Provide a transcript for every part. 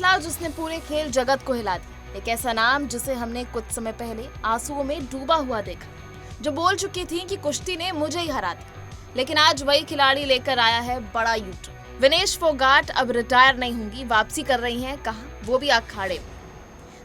फैसला जिसने पूरे खेल जगत को हिला दिया। एक ऐसा नाम जिसे हमने कुछ समय पहले आंसुओं में डूबा हुआ देखा, जो बोल चुकी थी कि कुश्ती ने मुझे ही हरा दिया, लेकिन आज वही खिलाड़ी लेकर आया है बड़ा यूटर्न। विनेश फोगाट अब रिटायर नहीं होंगी, वापसी कर रही हैं। कहां? वो भी अखाड़े में।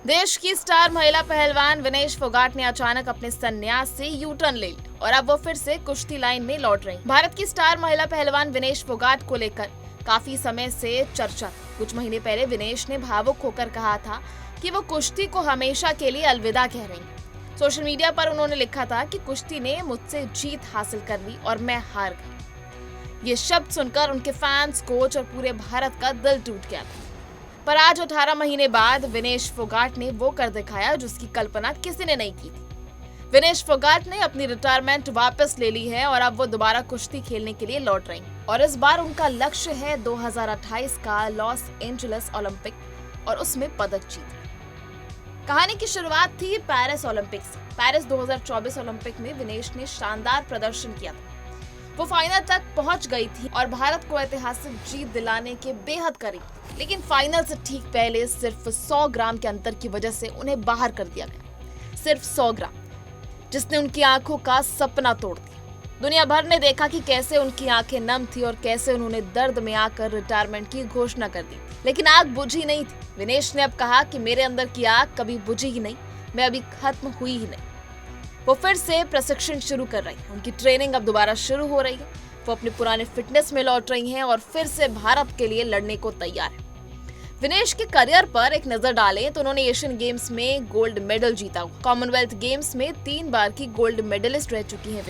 देश की स्टार महिला पहलवान विनेश फोगाट ने अचानक अपने संन्यास से यूटर्न ले लिया और अब वो फिर से कुश्ती लाइन में लौट रही। भारत की स्टार महिला पहलवान विनेश फोगाट को लेकर काफी समय से चर्चा। कुछ महीने पहले विनेश ने भावुक होकर कहा था कि वो कुश्ती को हमेशा के लिए अलविदा कह रही हैं। सोशल मीडिया पर उन्होंने लिखा था कि कुश्ती ने मुझसे जीत हासिल कर ली और मैं हार गई। ये शब्द सुनकर उनके फैंस, कोच और पूरे भारत का दिल टूट गया था। पर आज 18 महीने बाद विनेश फोगाट ने वो कर दिखाया जिसकी कल्पना किसी ने नहीं की थी। विनेश फोगाट ने अपनी रिटायरमेंट वापस ले ली है और अब वो दोबारा कुश्ती खेलने के लिए लौट रही हैं। और इस बार उनका लक्ष्य है 2028 का लॉस एंजलिस ओलंपिक और उसमें पदक जीतना। कहानी की शुरुआत थी पेरिस ओलंपिक से। पेरिस 2024 ओलंपिक में विनेश ने शानदार प्रदर्शन किया था। वो फाइनल तक पहुंच गई थी और भारत को ऐतिहासिक जीत दिलाने के बेहद करीब। लेकिन फाइनल से ठीक पहले सिर्फ 100 ग्राम के अंतर की वजह से उन्हें बाहर कर दिया गया। सिर्फ 100 ग्राम, जिसने उनकी आंखों का सपना तोड़ दिया। दुनिया भर ने देखा कि कैसे उनकी आंखें नम थी और कैसे उन्होंने दर्द में आकर रिटायरमेंट की घोषणा कर दी। लेकिन आग बुझी नहीं थी। विनेश ने अब कहा कि मेरे अंदर की आग कभी बुझी ही नहीं, मैं अभी खत्म हुई ही नहीं। वो फिर से प्रशिक्षण शुरू कर रही हैं। उनकी ट्रेनिंग अब दोबारा शुरू हो रही है। वो अपने पुराने फिटनेस में लौट रही हैं और फिर से भारत के लिए लड़ने को तैयार है। विनेश के करियर पर एक नजर डालें तो उन्होंने एशियन गेम्स में गोल्ड मेडल जीता। कॉमनवेल्थ गेम्स में 3 बार की गोल्ड मेडलिस्ट रह चुकी हैं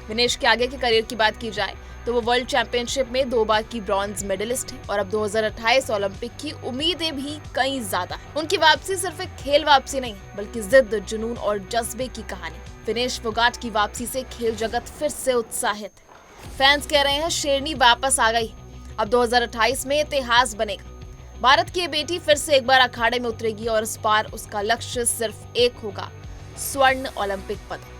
विनेश के आगे के करियर की बात की जाए तो वो वर्ल्ड चैंपियनशिप में 2 बार की ब्रॉन्ज मेडलिस्ट है और अब 2028 ओलंपिक की उम्मीदें भी कई ज्यादा है। उनकी वापसी सिर्फ एक खेल वापसी नहीं, बल्कि जिद, जुनून और जज्बे की कहानी। विनेश फोगाट की वापसी से खेल जगत फिर से उत्साहित है। फैंस कह रहे हैं शेरनी वापस आ गई। अब 2028 में इतिहास बनेगा। भारत की ये बेटी फिर से एक बार अखाड़े में उतरेगी और इस बार उसका लक्ष्य सिर्फ एक होगा, स्वर्ण ओलंपिक पदक।